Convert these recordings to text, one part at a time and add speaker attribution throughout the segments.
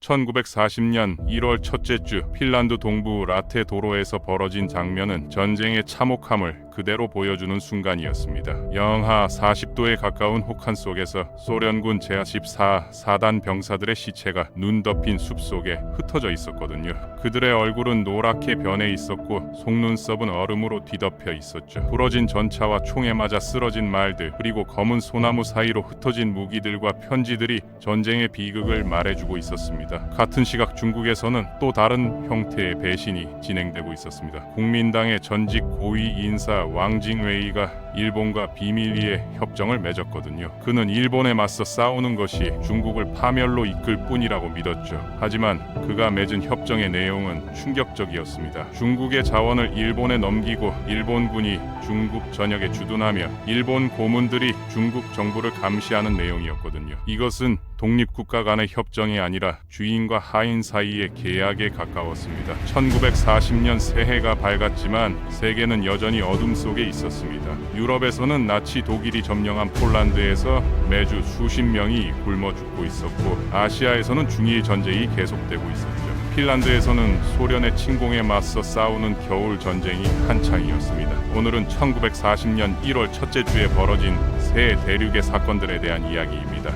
Speaker 1: 1940년 1월 첫째 주 핀란드 동부 라테 도로에서 벌어진 장면은 전쟁의 참혹함을 그대로 보여주는 순간이었습니다. 영하 40도에 가까운 혹한 속에서 소련군 제14 사단 병사들의 시체가 눈 덮인 숲속에 흩어져 있었거든요. 그들의 얼굴은 노랗게 변해 있었고 속눈썹은 얼음으로 뒤덮여 있었죠. 부러진 전차와 총에 맞아 쓰러진 말들, 그리고 검은 소나무 사이로 흩어진 무기들과 편지들이 전쟁의 비극을 말해주고 있었습니다. 같은 시각 중국에서는 또 다른 형태의 배신이 진행되고 있었습니다. 국민당의 전직 고위 인사 왕징웨이가 일본과 비밀리에 협정을 맺었거든요. 그는 일본에 맞서 싸우는 것이 중국을 파멸로 이끌 뿐이라고 믿었죠. 하지만 그가 맺은 협정의 내용은 충격적이었습니다. 중국의 자원을 일본에 넘기고 일본군이 중국 전역에 주둔하며 일본 고문들이 중국 정부를 감시하는 내용이었거든요. 이것은 독립국가 간의 협정이 아니라 주인과 하인 사이의 계약에 가까웠습니다. 1940년 새해가 밝았지만 세계는 여전히 어둠 속에 있었습니다. 유럽에서는 나치 독일이 점령한 폴란드에서 매주 수십 명이 굶어 죽고 있었고, 아시아에서는 중일 전쟁이 계속되고 있었죠. 핀란드에서는 소련의 침공에 맞서 싸우는 겨울 전쟁이 한창이었습니다. 오늘은 1940년 1월 첫째 주에 벌어진 세 대륙의 사건들에 대한 이야기입니다.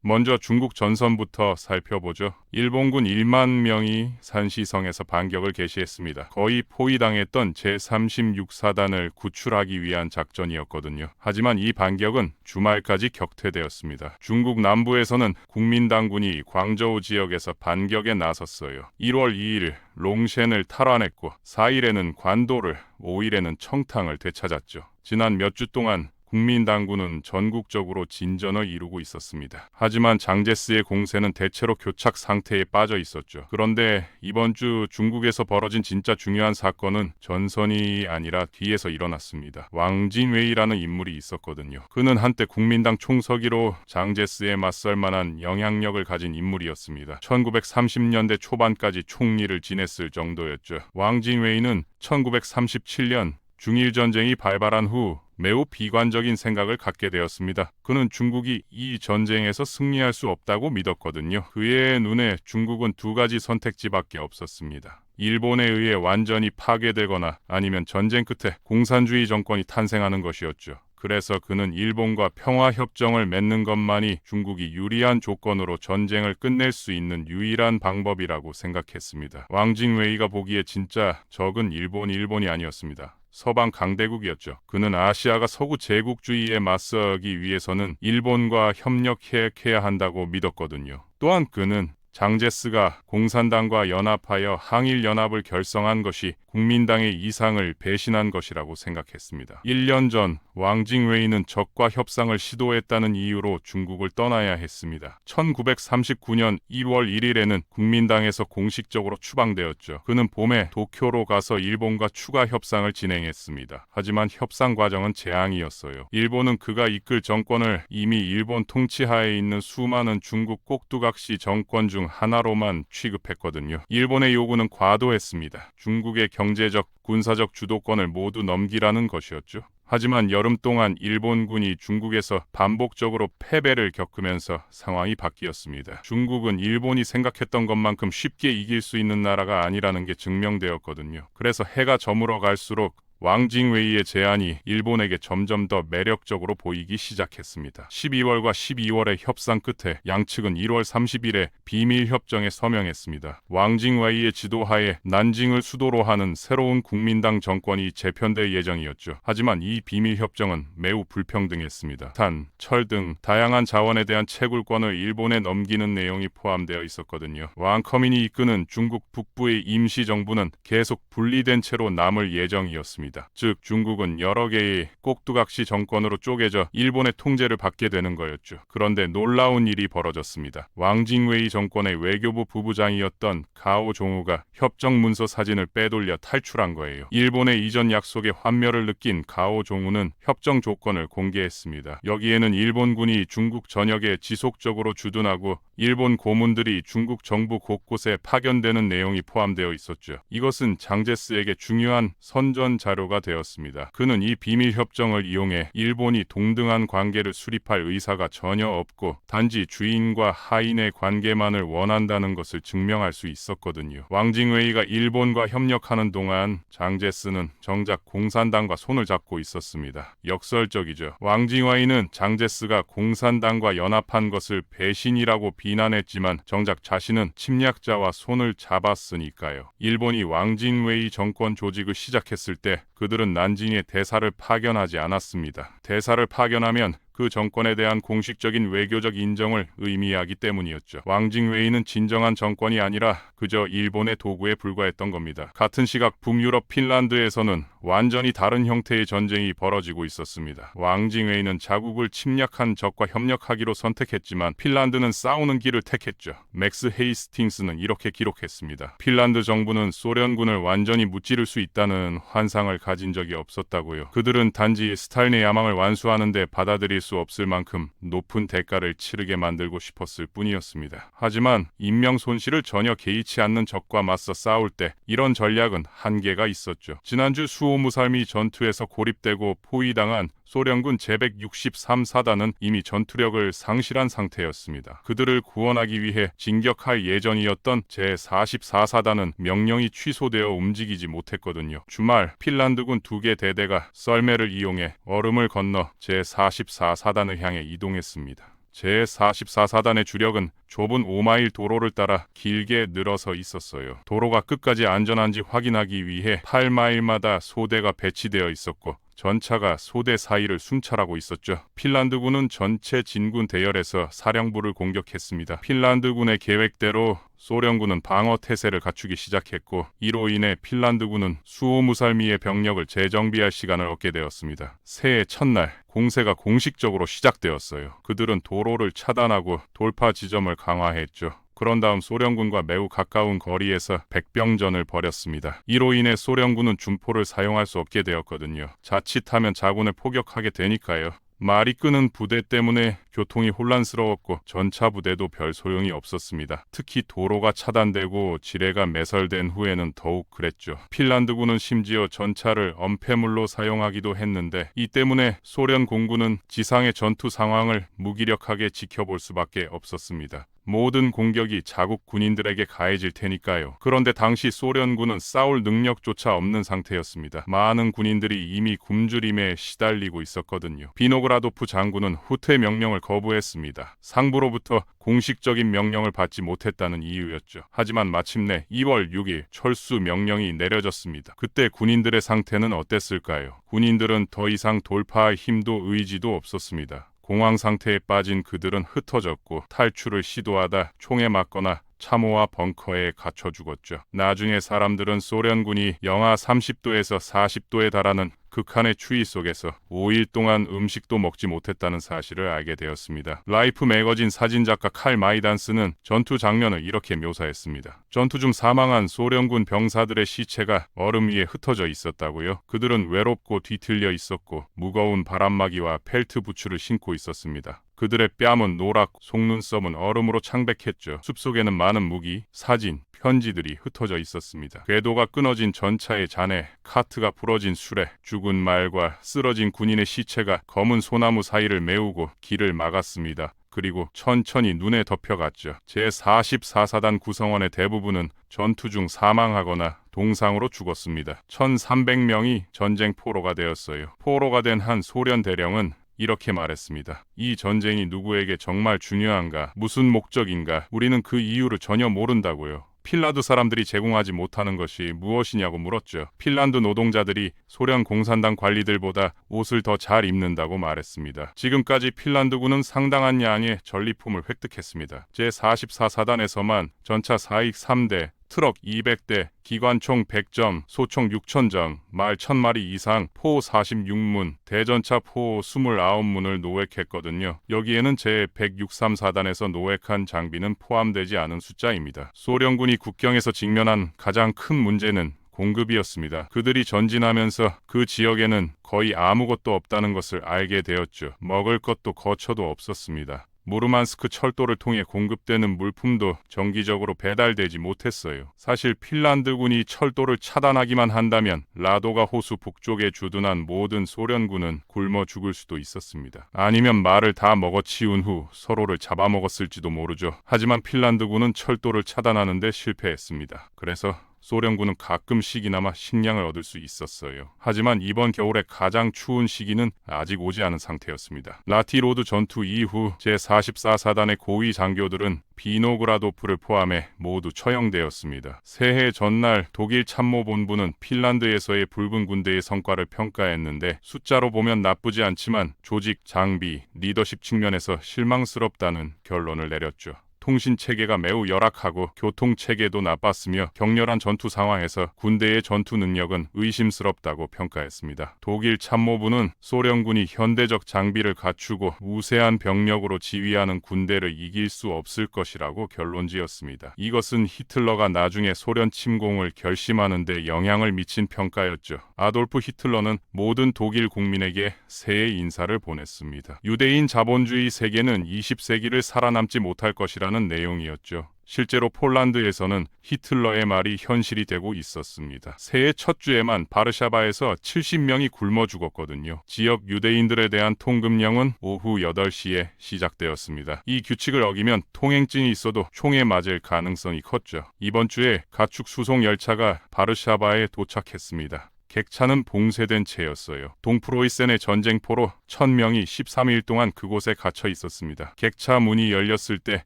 Speaker 1: 먼저 중국 전선부터 살펴보죠. 일본군 1만 명이 산시성에서 반격을 개시했습니다. 거의 포위당했던 제36사단을 구출하기 위한 작전이었거든요. 하지만 이 반격은 주말까지 격퇴되었습니다. 중국 남부에서는 국민당군이 광저우 지역에서 반격에 나섰어요. 1월 2일 롱셴을 탈환했고 4일에는 관도를, 5일에는 청탕을 되찾았죠. 지난 몇 주 동안 국민당군은 전국적으로 진전을 이루고 있었습니다. 하지만 장제스의 공세는 대체로 교착 상태에 빠져 있었죠. 그런데 이번 주 중국에서 벌어진 진짜 중요한 사건은 전선이 아니라 뒤에서 일어났습니다. 왕진웨이라는 인물이 있었거든요. 그는 한때 국민당 총서기로 장제스에 맞설 만한 영향력을 가진 인물이었습니다. 1930년대 초반까지 총리를 지냈을 정도였죠. 왕진웨이는 1937년 중일전쟁이 발발한 후 매우 비관적인 생각을 갖게 되었습니다. 그는 중국이 이 전쟁에서 승리할 수 없다고 믿었거든요. 그의 눈에 중국은 두 가지 선택지밖에 없었습니다. 일본에 의해 완전히 파괴되거나 아니면 전쟁 끝에 공산주의 정권이 탄생하는 것이었죠. 그래서 그는 일본과 평화협정을 맺는 것만이 중국이 유리한 조건으로 전쟁을 끝낼 수 있는 유일한 방법이라고 생각했습니다. 왕징웨이가 보기에 진짜 적은 일본이 아니었습니다. 서방 강대국이었죠. 그는 아시아가 서구 제국주의에 맞서기 위해서는 일본과 협력해야 한다고 믿었거든요. 또한 그는 장제스가 공산당과 연합하여 항일연합을 결성한 것이 국민당의 이상을 배신한 것이라고 생각했습니다. 1년 전 왕징웨이는 적과 협상을 시도했다는 이유로 중국을 떠나야 했습니다. 1939년 2월 1일에는 국민당에서 공식적으로 추방되었죠. 그는 봄에 도쿄로 가서 일본과 추가 협상을 진행했습니다. 하지만 협상 과정은 재앙이었어요. 일본은 그가 이끌 정권을 이미 일본 통치하에 있는 수많은 중국 꼭두각시 정권 중 하나로만 취급했거든요. 일본의 요구는 과도했습니다. 중국의 경제적, 군사적 주도권을 모두 넘기라는 것이었죠. 하지만 여름 동안 일본군이 중국에서 반복적으로 패배를 겪으면서 상황이 바뀌었습니다. 중국은 일본이 생각했던 것만큼 쉽게 이길 수 있는 나라가 아니라는 게 증명되었거든요. 그래서 해가 저물어 갈수록 왕징웨이의 제안이 일본에게 점점 더 매력적으로 보이기 시작했습니다. 12월과 12월의 협상 끝에 양측은 1월 30일에 비밀협정에 서명했습니다. 왕징웨이의 지도하에 난징을 수도로 하는 새로운 국민당 정권이 재편될 예정이었죠. 하지만 이 비밀협정은 매우 불평등했습니다. 탄, 철 등 다양한 자원에 대한 채굴권을 일본에 넘기는 내용이 포함되어 있었거든요. 왕커민이 이끄는 중국 북부의 임시정부는 계속 분리된 채로 남을 예정이었습니다. 즉 중국은 여러 개의 꼭두각시 정권으로 쪼개져 일본의 통제를 받게 되는 거였죠. 그런데 놀라운 일이 벌어졌습니다. 왕징웨이 정권의 외교부 부부장이었던 가오 종우가 협정 문서 사진을 빼돌려 탈출한 거예요. 일본의 이전 약속에 환멸을 느낀 가오 종우는 협정 조건을 공개했습니다. 여기에는 일본군이 중국 전역에 지속적으로 주둔하고 일본 고문들이 중국 정부 곳곳에 파견되는 내용이 포함되어 있었죠. 이것은 장제스에게 중요한 선전 자료 자료가 되었습니다. 그는 이 비밀 협정을 이용해 일본이 동등한 관계를 수립할 의사가 전혀 없고 단지 주인과 하인의 관계만을 원한다는 것을 증명할 수 있었거든요. 왕징웨이가 일본과 협력하는 동안 장제스는 정작 공산당과 손을 잡고 있었습니다. 역설적이죠. 왕징웨이는 장제스가 공산당과 연합한 것을 배신이라고 비난했지만 정작 자신은 침략자와 손을 잡았으니까요. 일본이 왕징웨이 정권 조직을 시작했을 때 그들은 난징에 대사를 파견하지 않았습니다. 대사를 파견하면 그 정권에 대한 공식적인 외교적 인정을 의미하기 때문이었죠. 왕징웨이는 진정한 정권이 아니라 그저 일본의 도구에 불과했던 겁니다. 같은 시각 북유럽 핀란드에서는 완전히 다른 형태의 전쟁이 벌어지고 있었습니다. 왕징웨이는 자국을 침략한 적과 협력하기로 선택했지만 핀란드는 싸우는 길을 택했죠. 맥스 헤이스팅스는 이렇게 기록했습니다. 핀란드 정부는 소련군을 완전히 무찌를 수 있다는 환상을 가진 적이 없었다고요. 그들은 단지 스탈린의 야망을 완수하는 데 받아들일 수 없을 만큼 높은 대가를 치르게 만들고 싶었을 뿐이었습니다. 하지만 인명 손실을 전혀 개의치 않는 적과 맞서 싸울 때 이런 전략은 한계가 있었죠. 지난주 수호무살미 전투에서 고립되고 포위당한 소련군 제163사단은 이미 전투력을 상실한 상태였습니다. 그들을 구원하기 위해 진격할 예정이었던 제44사단은 명령이 취소되어 움직이지 못했거든요. 주말 핀란드군 2개 대대가 썰매를 이용해 얼음을 건너 제44사단을 향해 이동했습니다. 제44사단의 주력은 좁은 5마일 도로를 따라 길게 늘어서 있었어요. 도로가 끝까지 안전한지 확인하기 위해 8마일마다 소대가 배치되어 있었고 전차가 소대 사이를 순찰하고 있었죠. 핀란드군은 전체 진군 대열에서 사령부를 공격했습니다. 핀란드군의 계획대로 소련군은 방어 태세를 갖추기 시작했고 이로 인해 핀란드군은 수호무살미의 병력을 재정비할 시간을 얻게 되었습니다. 새해 첫날 공세가 공식적으로 시작되었어요. 그들은 도로를 차단하고 돌파 지점을 강화했죠. 그런 다음 소련군과 매우 가까운 거리에서 백병전을 벌였습니다. 이로 인해 소련군은 준포를 사용할 수 없게 되었거든요. 자칫하면 자군을 포격하게 되니까요. 말이 끄는 부대 때문에 교통이 혼란스러웠고 전차 부대도 별 소용이 없었습니다. 특히 도로가 차단되고 지뢰가 매설된 후에는 더욱 그랬죠. 핀란드군은 심지어 전차를 엄폐물로 사용하기도 했는데 이 때문에 소련 공군은 지상의 전투 상황을 무기력하게 지켜볼 수밖에 없었습니다. 모든 공격이 자국 군인들에게 가해질 테니까요. 그런데 당시 소련군은 싸울 능력조차 없는 상태였습니다. 많은 군인들이 이미 굶주림에 시달리고 있었거든요. 비노그라도프 장군은 후퇴 명령을 거부했습니다. 상부로부터 공식적인 명령을 받지 못했다는 이유였죠. 하지만 마침내 2월 6일 철수 명령이 내려졌습니다. 그때 군인들의 상태는 어땠을까요? 군인들은 더 이상 돌파할 힘도 의지도 없었습니다. 공황 상태에 빠진 그들은 흩어졌고 탈출을 시도하다 총에 맞거나 참호와 벙커에 갇혀 죽었죠. 나중에 사람들은 소련군이 영하 30도에서 40도에 달하는 극한의 추위 속에서 5일 동안 음식도 먹지 못했다는 사실을 알게 되었습니다. 라이프 매거진 사진작가 칼 마이단스는 전투 장면을 이렇게 묘사했습니다. 전투 중 사망한 소련군 병사들의 시체가 얼음 위에 흩어져 있었다고요. 그들은 외롭고 뒤틀려 있었고 무거운 바람막이와 펠트 부츠를 신고 있었습니다. 그들의 뺨은 노랗고 속눈썹은 얼음으로 창백했죠. 숲속에는 많은 무기, 사진, 편지들이 흩어져 있었습니다. 궤도가 끊어진 전차의 잔해, 카트가 부러진 수레, 죽은 말과 쓰러진 군인의 시체가 검은 소나무 사이를 메우고 길을 막았습니다. 그리고 천천히 눈에 덮여갔죠. 제44사단 구성원의 대부분은 전투 중 사망하거나 동상으로 죽었습니다. 1300명이 전쟁 포로가 되었어요. 포로가 된 한 소련 대령은 이렇게 말했습니다. 이 전쟁이 누구에게 정말 중요한가? 무슨 목적인가? 우리는 그 이유를 전혀 모른다고요. 핀란드 사람들이 제공하지 못하는 것이 무엇이냐고 물었죠. 핀란드 노동자들이 소련 공산당 관리들보다 옷을 더 잘 입는다고 말했습니다. 지금까지 핀란드군은 상당한 양의 전리품을 획득했습니다. 제44사단에서만 전차 4익 3대, 트럭 200대, 기관총 100점, 소총 6,000점, 말 1,000마리 이상, 포 46문, 대전차 포 29문을 노획했거든요. 여기에는 제163사단에서 노획한 장비는 포함되지 않은 숫자입니다. 소련군이 국경에서 직면한 가장 큰 문제는 공급이었습니다. 그들이 전진하면서 그 지역에는 거의 아무것도 없다는 것을 알게 되었죠. 먹을 것도 거처도 없었습니다. 무르만스크 철도를 통해 공급되는 물품도 정기적으로 배달되지 못했어요. 사실 핀란드군이 철도를 차단하기만 한다면 라도가 호수 북쪽에 주둔한 모든 소련군은 굶어 죽을 수도 있었습니다. 아니면 말을 다 먹어치운 후 서로를 잡아먹었을지도 모르죠. 하지만 핀란드군은 철도를 차단하는 데 실패했습니다. 그래서 소련군은 가끔씩이나마 식량을 얻을 수 있었어요. 하지만 이번 겨울에 가장 추운 시기는 아직 오지 않은 상태였습니다. 라티로드 전투 이후 제44사단의 고위 장교들은 비노그라도프를 포함해 모두 처형되었습니다. 새해 전날 독일 참모본부는 핀란드에서의 붉은 군대의 성과를 평가했는데 숫자로 보면 나쁘지 않지만 조직, 장비, 리더십 측면에서 실망스럽다는 결론을 내렸죠. 통신 체계가 매우 열악하고 교통 체계도 나빴으며 격렬한 전투 상황에서 군대의 전투 능력은 의심스럽다고 평가했습니다. 독일 참모부는 소련군이 현대적 장비를 갖추고 우세한 병력으로 지휘하는 군대를 이길 수 없을 것이라고 결론지었습니다. 이것은 히틀러가 나중에 소련 침공을 결심하는 데 영향을 미친 평가였죠. 아돌프 히틀러는 모든 독일 국민에게 새해 인사를 보냈습니다. 유대인 자본주의 세계는 20세기를 살아남지 못할 것이라는 내용이었죠. 실제로 폴란드에서는 히틀러의 말이 현실이 되고 있었습니다. 새해 첫 주에만 바르샤바에서 70명이 굶어 죽었거든요. 지역 유대인들에 대한 통금령은 오후 8시에 시작되었습니다. 이 규칙을 어기면 통행증이 있어도 총에 맞을 가능성이 컸죠. 이번 주에 가축 수송 열차가 바르샤바에 도착했습니다. 객차는 봉쇄된 채였어요. 동프로이센의 전쟁포로 1000명이 13일 동안 그곳에 갇혀 있었습니다. 객차 문이 열렸을 때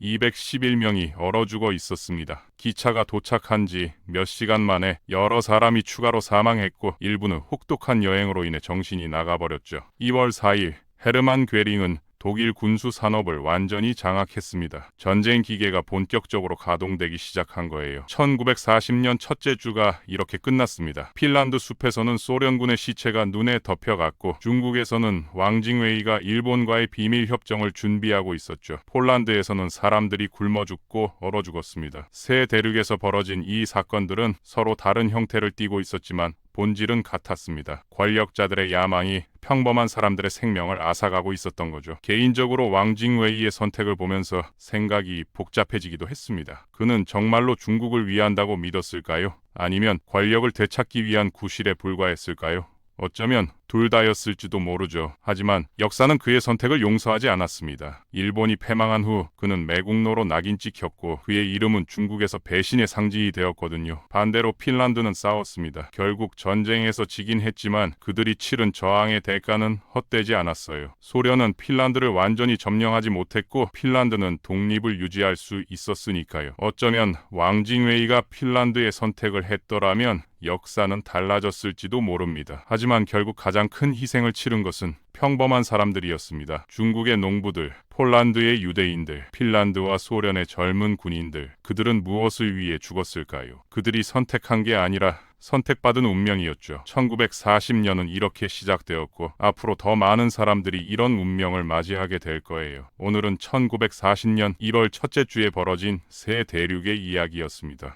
Speaker 1: 211명이 얼어 죽어 있었습니다. 기차가 도착한 지 몇 시간 만에 여러 사람이 추가로 사망했고 일부는 혹독한 여행으로 인해 정신이 나가버렸죠. 2월 4일 헤르만 괴링은 독일 군수 산업을 완전히 장악했습니다. 전쟁 기계가 본격적으로 가동되기 시작한 거예요. 1940년 첫째 주가 이렇게 끝났습니다. 핀란드 숲에서는 소련군의 시체가 눈에 덮여갔고 중국에서는 왕징웨이가 일본과의 비밀 협정을 준비하고 있었죠. 폴란드에서는 사람들이 굶어 죽고 얼어 죽었습니다. 새 대륙에서 벌어진 이 사건들은 서로 다른 형태를 띠고 있었지만 본질은 같았습니다. 권력자들의 야망이 평범한 사람들의 생명을 앗아가고 있었던 거죠. 개인적으로 왕징웨이의 선택을 보면서 생각이 복잡해지기도 했습니다. 그는 정말로 중국을 위한다고 믿었을까요? 아니면 권력을 되찾기 위한 구실에 불과했을까요? 어쩌면 둘 다였을지도 모르죠. 하지만 역사는 그의 선택을 용서하지 않았습니다. 일본이 패망한 후 그는 매국노로 낙인 찍혔고 그의 이름은 중국에서 배신의 상징이 되었거든요. 반대로 핀란드는 싸웠습니다. 결국 전쟁에서 지긴 했지만 그들이 치른 저항의 대가는 헛되지 않았어요. 소련은 핀란드를 완전히 점령하지 못했고 핀란드는 독립을 유지할 수 있었으니까요. 어쩌면 왕징웨이가 핀란드의 선택을 했더라면 역사는 달라졌을지도 모릅니다. 하지만 결국 가장 큰 희생을 치른 것은 평범한 사람들이었습니다. 중국의 농부들, 폴란드의 유대인들, 핀란드와 소련의 젊은 군인들, 그들은 무엇을 위해 죽었을까요? 그들이 선택한 게 아니라 선택받은 운명이었죠. 1940년은 이렇게 시작되었고 앞으로 더 많은 사람들이 이런 운명을 맞이하게 될 거예요. 오늘은 1940년 1월 첫째 주에 벌어진 새 대륙의 이야기였습니다.